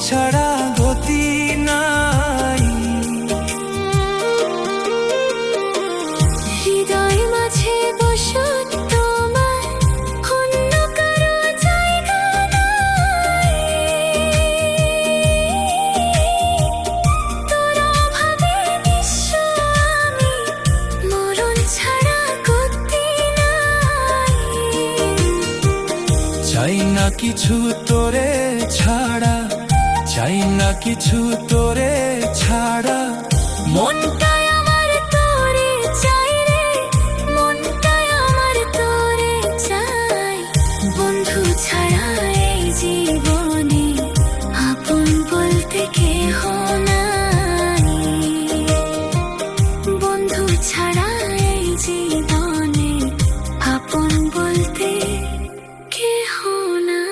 ছাড়া গতি নাই। হৃদয় মাঝে বসত তোমার অন্য কারো জায়গা নাই। তোর অভাবে নিঃস্ব আমি, মরণ ছাড়া গতি নাই। চাই না কিছু তোরে ছাড়া, চাই না কিছু তোরে ছাড়া। মনটাই আমার তোরে চাই রে, মনটাই আমার তোরে চাই। বন্ধু ছাড়া এই জীবনে আপন বলতে কেহ নাই। বন্ধু ছাড়া এই জীবনে আপন বলতে কেহ নাই।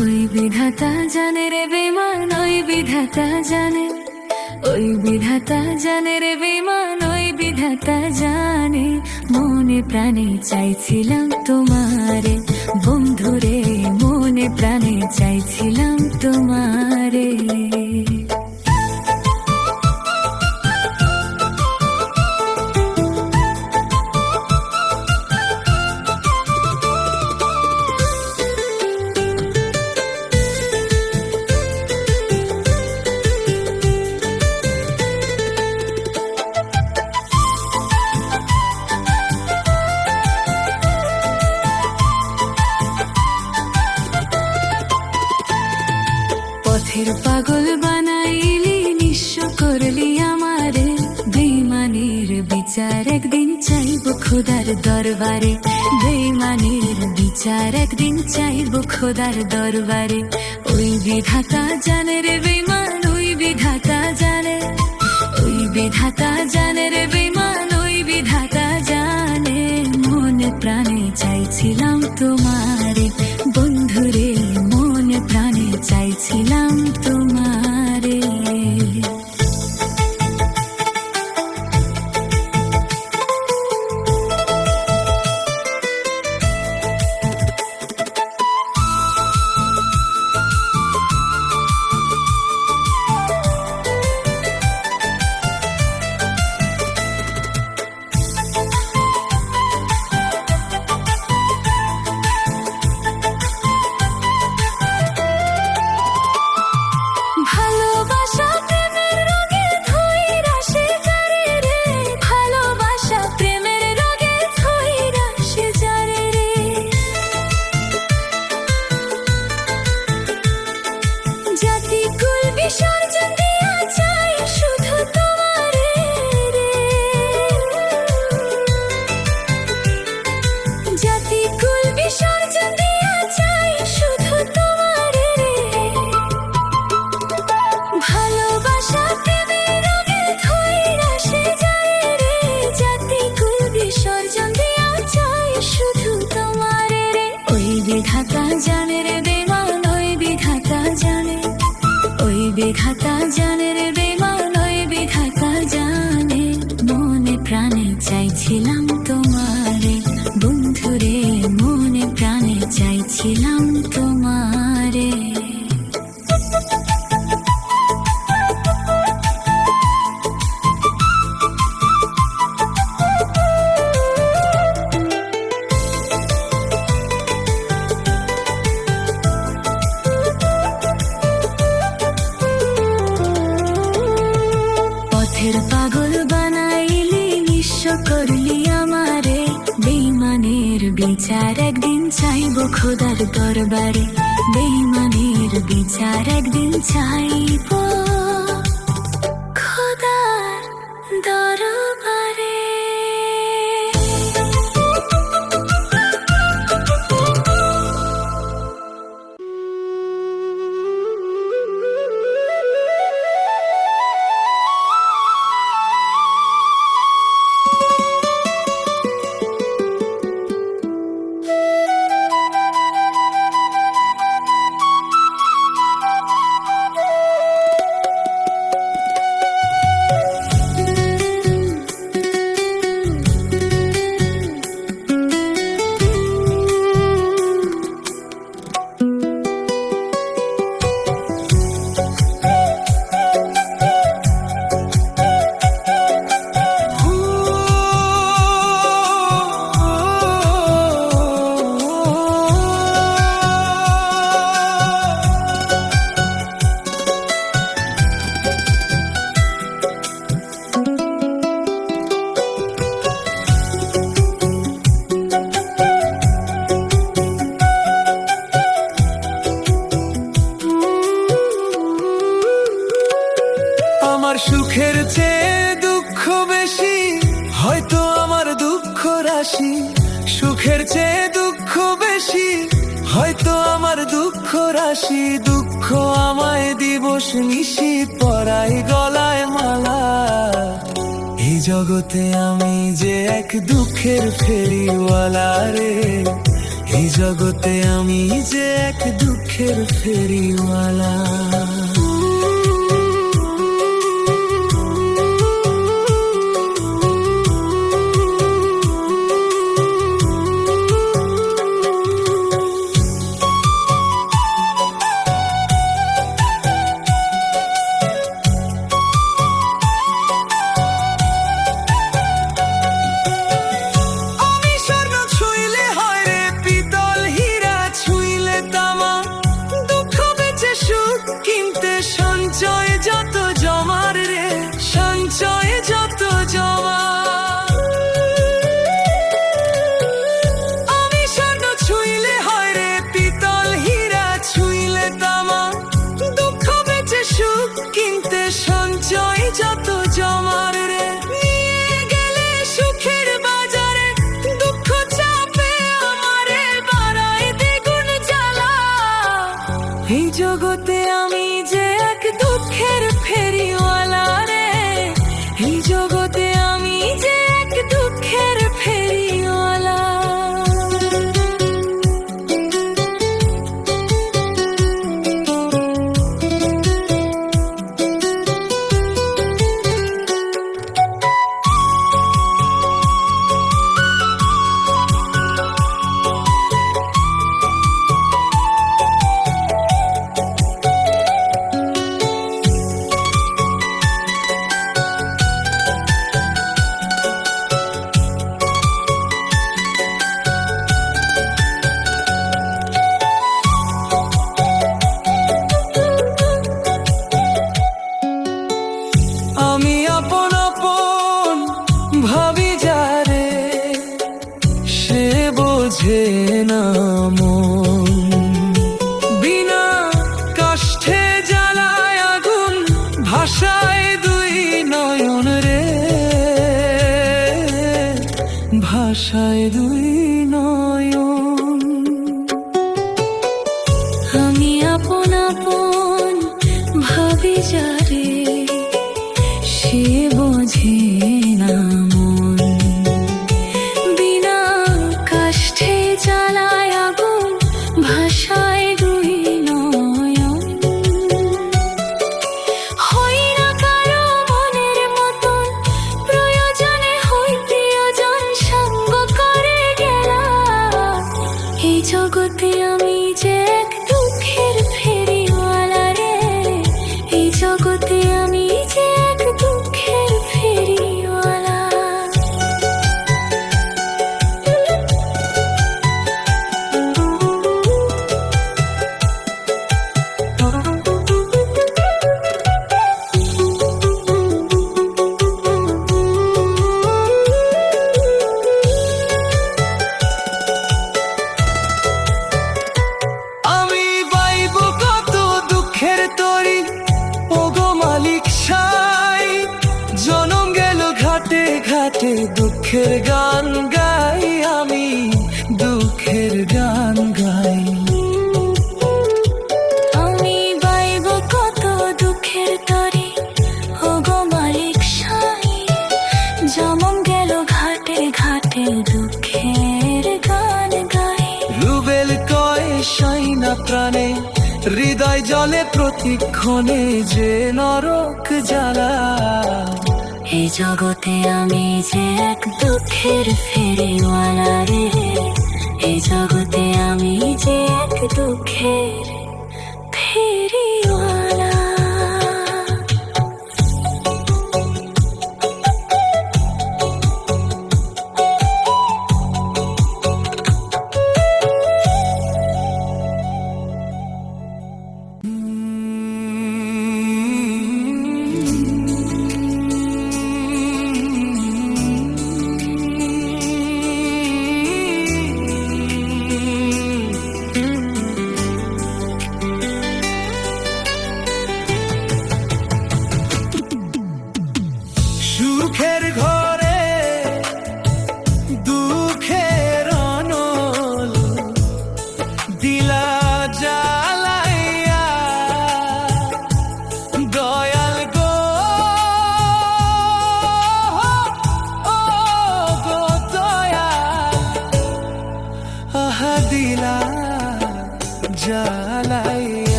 ওই বিধাতা জানে রে বেমান, ওই বিধাতা জানে, ওই বিধাতা জানে রে বেমান, ওই বিধাতা জানে। মনে প্রাণে চাইছিলাম তোমারে বন্ধুরে, মনে প্রাণে চাইছিলাম তোমারে। পথের পাগল বানাইলি, নিঃস্ব করলি আমারে। বেইমানের বিচার একদিন চাইব খোদার দরবারে, বেইমানের বিচার একদিন চাইব খোদার দরবারে। ওই বিধাতা জানে রে বেইমান, ওই বিধাতা জানে, ওই বিধাতা জানে রে বেইমান, ওই বিধাতা জানে। মনে প্রাণে চাইছিলাম তোমারে বন্ধুরে, মনে প্রাণে চাইছিলাম তোমারে। ভালোবাসা প্রেমের রোগে ধইরা সে যারে রে, ভালোবাসা প্রেমের রোগে ধইরা সে যারে রে। জাতি কুল বিসর্জন দিয়া চাই শুধু তোমারে রে। জাতি কুল বিসর্জন দিয়া চাই শুধু তোমারে রে। ভালোবাসা প্রেমের রোগে ধইরা সে যায় রে, জাতি কুল বিসর্জন দিয়া চাই শুধু তোমারে রে। ওই বিধাতা জানে রে বেমান, ওই বিধাতা জানে, ওই বিধাতা জানে রে বেমান, ওই বিধাতা জানে। মনে প্রাণে চাইছিলাম তোমারে বন্ধুরে, মনে প্রাণে চাইছিলাম তোমারে। পথের পাগল বানাইলি, নিঃস্ব করলি আমারে। বেইমানের বিচার একদিন চাইব খোদার দরবারে, বেইমানের বিচার একদিন চাইব খোদার দরবারে। আমার সুখের চেয়ে দুঃখ বেশি, হয়তো আমার দুঃখ রাশি। সুখের চেয়ে দুঃখ বেশি, হয়তো আমার দুঃখ রাশি। দুঃখ আমায় দিবস নিশি পরাই গলায় মালা। এই জগতে আমি যে এক দুঃখের ফেরিওয়ালা রে, এই জগতে আমি যে এক দুঃখের ফেরিওয়ালা। সঞ্চয় যত জমার রে, সঞ্চয় যত জমা। আমি স্বর্ণ ছুঁইলে হয় রে পিতল, হীরা ছুঁইলে তামা। দুঃখ বেচে সুখ কিনতে সঞ্চয় যত জমার রে। নিয়ে গেলে সুখের বাজারে, দুঃখ চাপে আমারে বাড়ায় দ্বিগুণ জ্বালা। এই জগতে আমি যে এক দুঃখের ফেরিওয়ালা রে, এই জগতে আমি যে এক দুঃখের ফেরিওয়ালা। আমি আপন আপন ভাবি যারে, সে বোঝে না মন। বিনা কষ্টে জ্বালায় আগুন, ভাষায় দুই নয়ন রে, ভাষায় দুই নয়ন। আমি আপন আপন ভাবি যারে, সে বোঝে না মন। বিনা কষ্টে জ্বালায় আগুন, ভাষায় দুই নয়ন। হই না কারো মনের মতন, প্রয়োজনে হই প্রিয়জন, সঙ্গ করে গেলা। এই জগতে আমি যে এক দুঃখের ফেরিওয়ালা রে, এই জগতে আমি যে এক দুঃখের ফেরিওয়ালা। আমি বাইব কত দুঃখের তরি, ওগো মালিক সাই। জনম গেল ঘাটে ঘাটে, দুঃখের গান গাই আমি, দুঃখের গান গাই। আমি বাইব কত দুঃখের তরি, ওগো মালিক সাই। জনম গেল ঘাটে ঘাটে, দুঃখের গান গাই। রুবেল কয় সাইনা প্রাণে, হৃদয় জলে প্রতিক্ষণে যে নরক জ্বালা। এই জগতে আমি যে এক দুঃখের ফেরিওয়ালা রে, এই জগতে আমি যে এক দুঃখের ফেরিওয়ালা।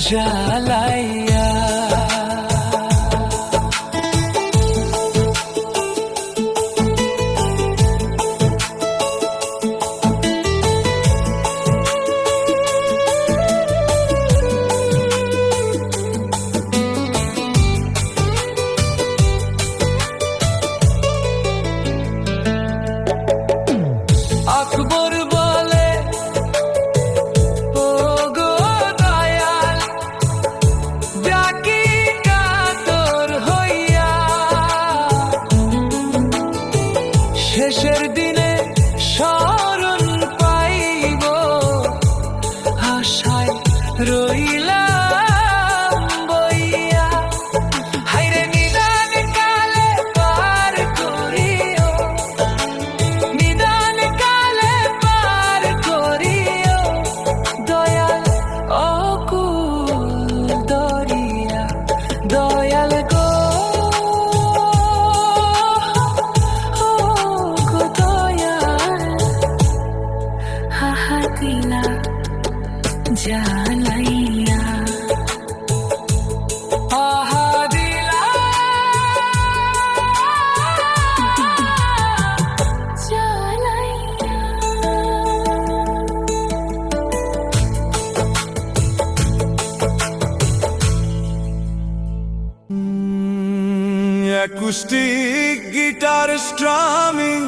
জ্বালাইয়া। আকবর বলে ও গো দয়াল, ডাকি কাতর হইয়া, শেষের দিনে শরণ পাইব আশায় রইলাম বইয়া। হাইরে নিদান কালে পার করিও, নিদান কালে পার করিও দয়াল অকুল দরিয়া। দয়াল গো ও গো দয়াল, হাহা দিলা জ্বালাইয়া। আহা দিলা জ্বালাইয়া। অ্যাকুস্টিক গিটার স্ট্রামিং,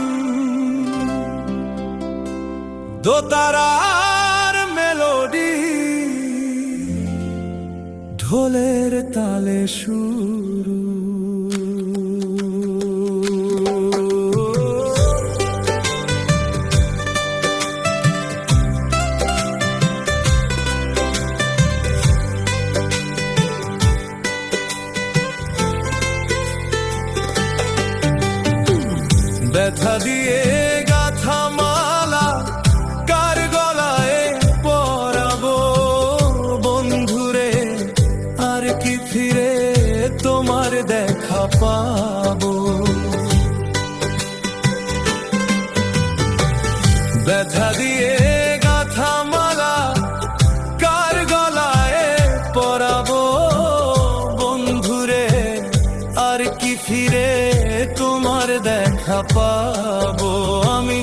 দোতারার মেলোডি, ঢোলের তালে শুরু। ব্যথা দিয়ে গাথা মালা কার গলায় পরাবো বন্ধুরে, আর কি ফিরে তোমার দেখা পাবো। ব্যথা দিয়ে গাথা মালা কার গলায় পরাবো বন্ধুরে, আর কি ফিরে তোমার দেখা পাবো আমি,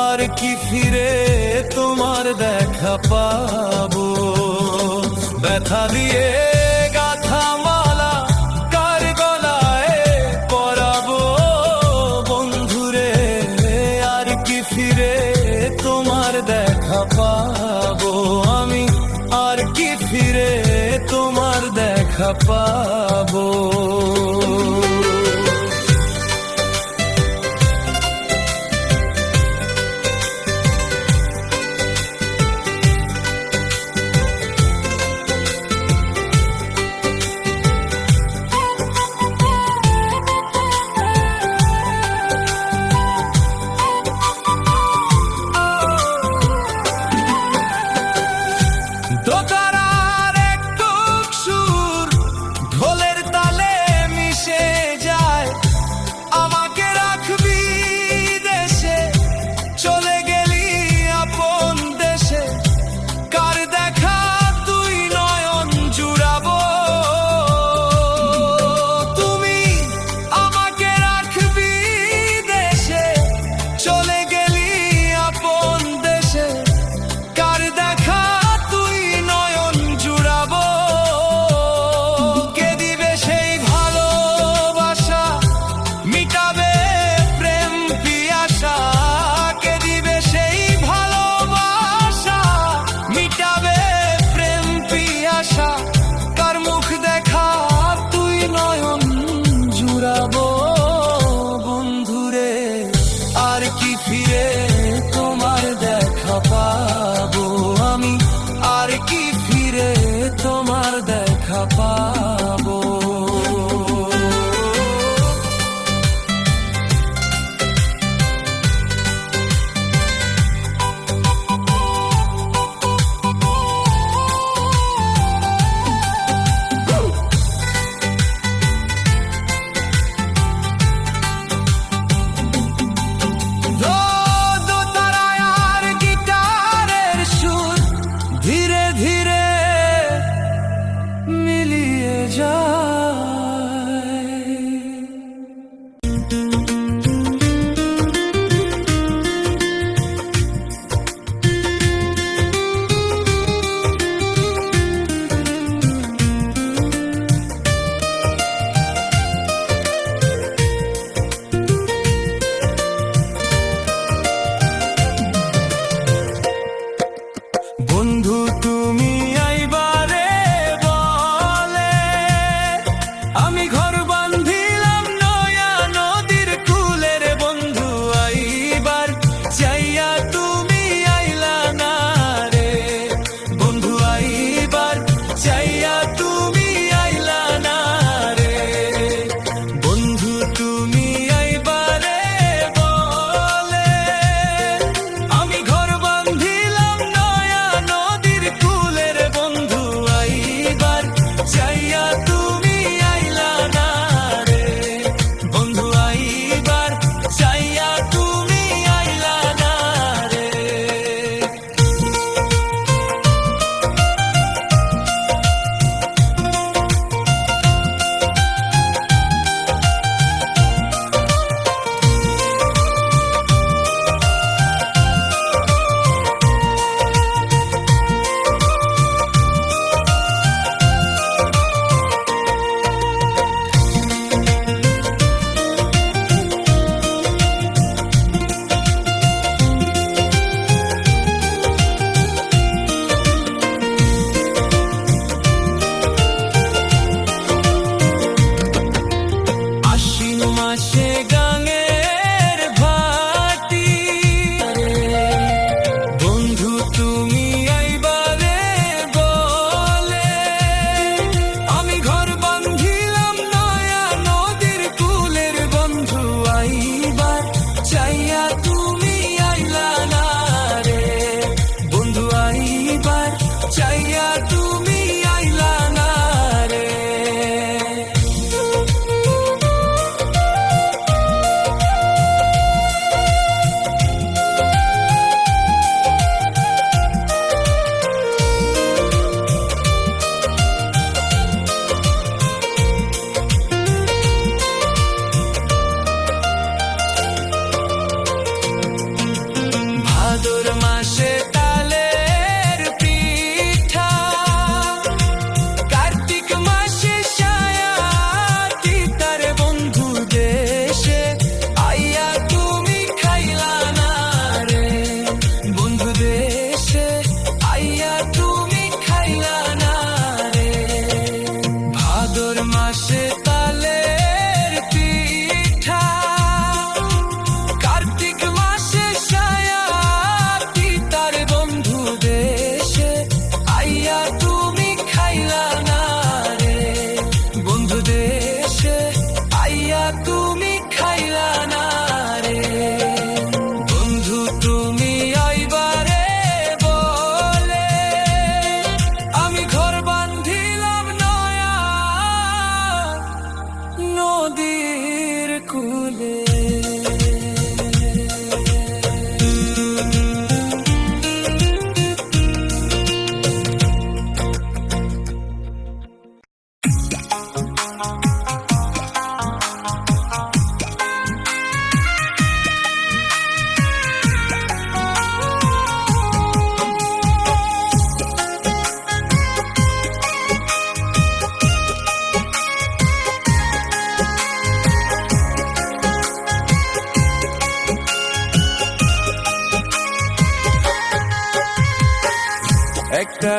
আর কি ফিরে তোমার দেখা পাবো। ব্যথা দিয়ে গাথা মালা কার গলায় পরাবো বন্ধুরে, আর কি ফিরে তোমার দেখা পাবো আমি, আর কি ফিরে তোমার দেখা পাবো। দোতারার এক টুক সুর ঢোলের তালে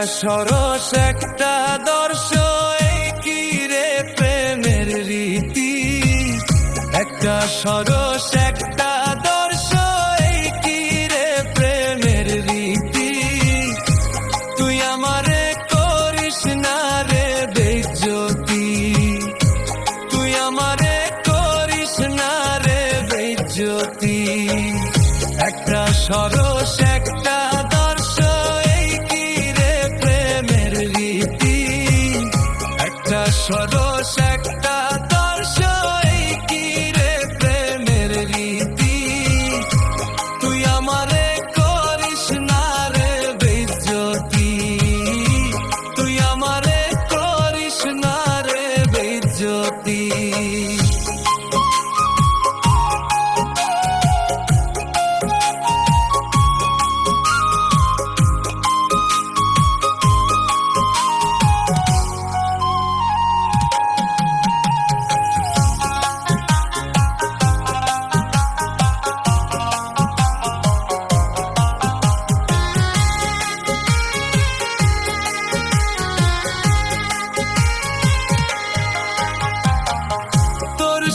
সরস একটা দর্শ এই কি রে প্রেমের রীতি, একটা সরস একটা দর্শ এই কি রে প্রেমের রীতি। তুই আমারে করিস না রে বেইজ্জতি, তুই আমারে করিস না রে বেইজ্জতি। একটা সরস একটা দর্শ এই কি রে প্রেমের রীতি, একটা সরস একটা দর্শ এই কি রে প্রেমের রীতি। তুই আমারে করিস না রে বেইজ্জতি, তুই আমারে করিস না রে বেইজ্জতি।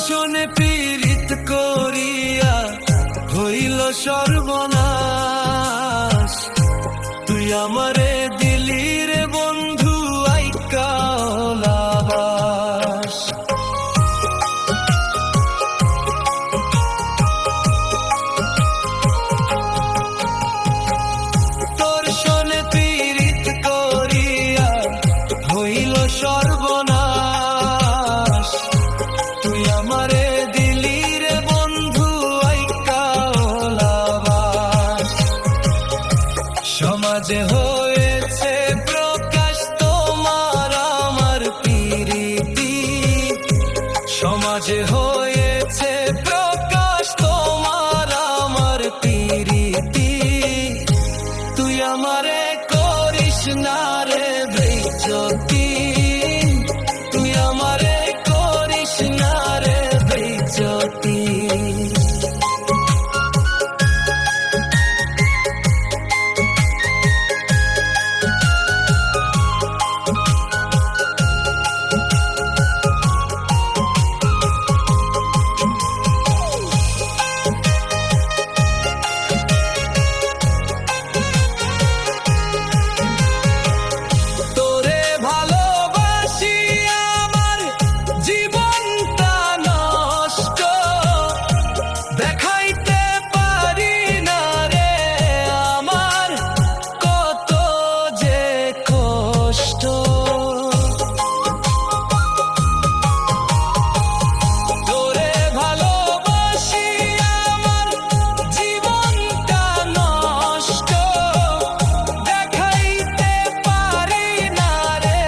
শোনে পীড়িত করিয়া হইল সর্বনাশ, তুই আমারে দিলি রে বন্ধু আইকা লাবাস। তোর শোনে পীড়িত করিয়া হইল সর্বনাশ, তুই আমারে দিলি রে বন্ধু আইকা লাবাস। সমাজে হয়েছে প্রকাশ তোমার আমার প্রীতি, সমাজে হয়েছে প্রকাশ তোমার আমার প্রীতি। তুই আমারে করিস না রে বেইজ্জতি, তুই আমারে করিস না রে বেইজ্জতি। তোরে ভালোবাসি আমার জীবনটা নষ্ট, দেখাইতে পারি না রে আমার কত যে কষ্ট। তোরে ভালোবাসি আমার জীবনটা নষ্ট, দেখাইতে পারি না রে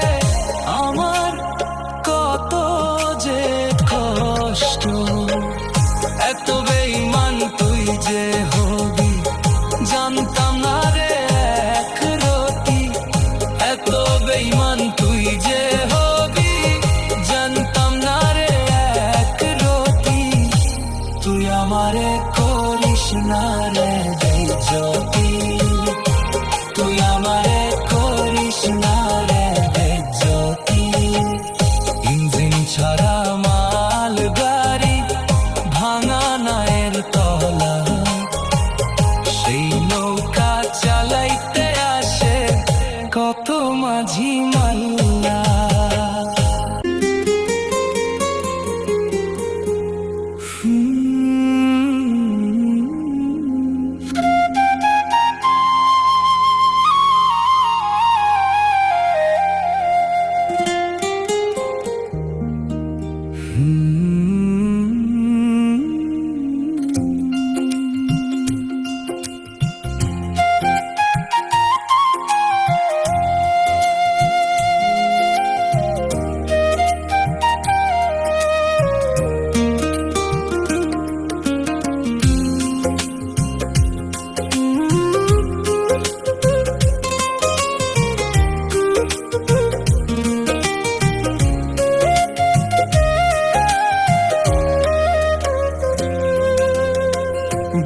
আমার কত যে কষ্ট। এত বেঈমান তুই যে হবি জানতাম না রে এক রতি, এত বেঈমান তুই যে হবি জানতাম না রে এক রতি। তুই আমারে করিস না রে বেইজ্জতি, তুই আমারে করিস না রে বেইজ্জতি। ইঞ্জিন ছাড়া মাল গাড়ি ভাঙা নায়ের তলা, সেই নৌকা চালাইতে আসে কত মাঝি মাল্লা।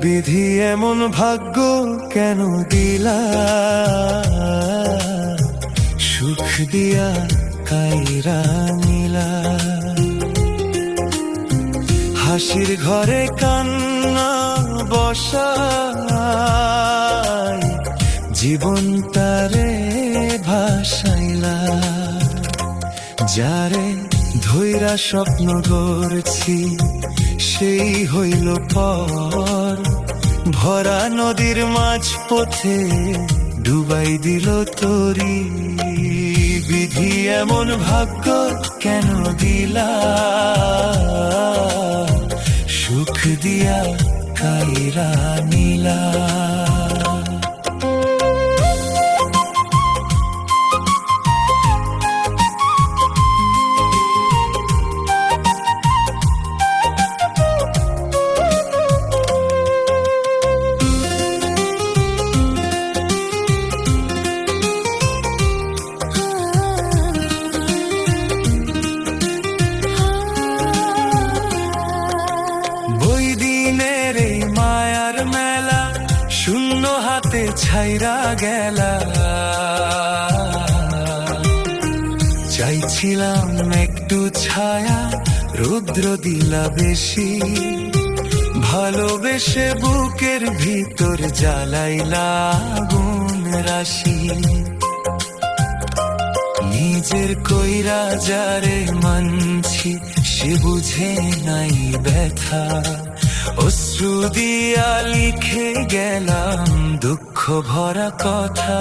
বিধি এমন ভাগ্য কেন দিলা, সুখ দিয়া কাইরা নিলা, হাসির ঘরে কান্না বসাই জীবন তারে ভাসাইলা। যারে ধৈরা স্বপ্ন গড়ছি সেই হইল পর, ভরা নদীর মাঝ পথে ডুবাই দিল তরি। বিধি এমন ভাগ্য কেন দিলা, সুখ দিয়া কাইরা নিলা। শূন্য হাতে ছাইরা গেলা, চাইছিলাম একটু ছায়া, রৌদ্র দিলা বেশি। ভালোবেসে বুকের ভিতর জ্বালাইলা আগুন রাশি। নিজের কইরা যারে মানছি সে বুঝে নাই ব্যথা, অশ্রু দিয়া লিখে গেলাম দুঃখ ভরা কথা।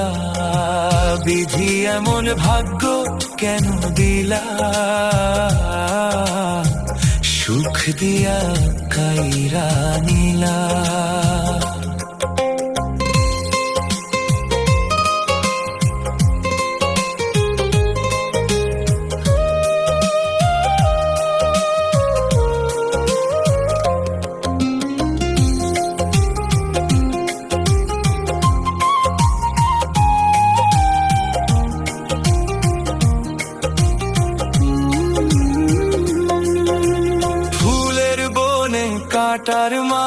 বিধি এমন ভাগ্য কেন দিলা, সুখ দিয়া কাইরা নিলা। কাটার মা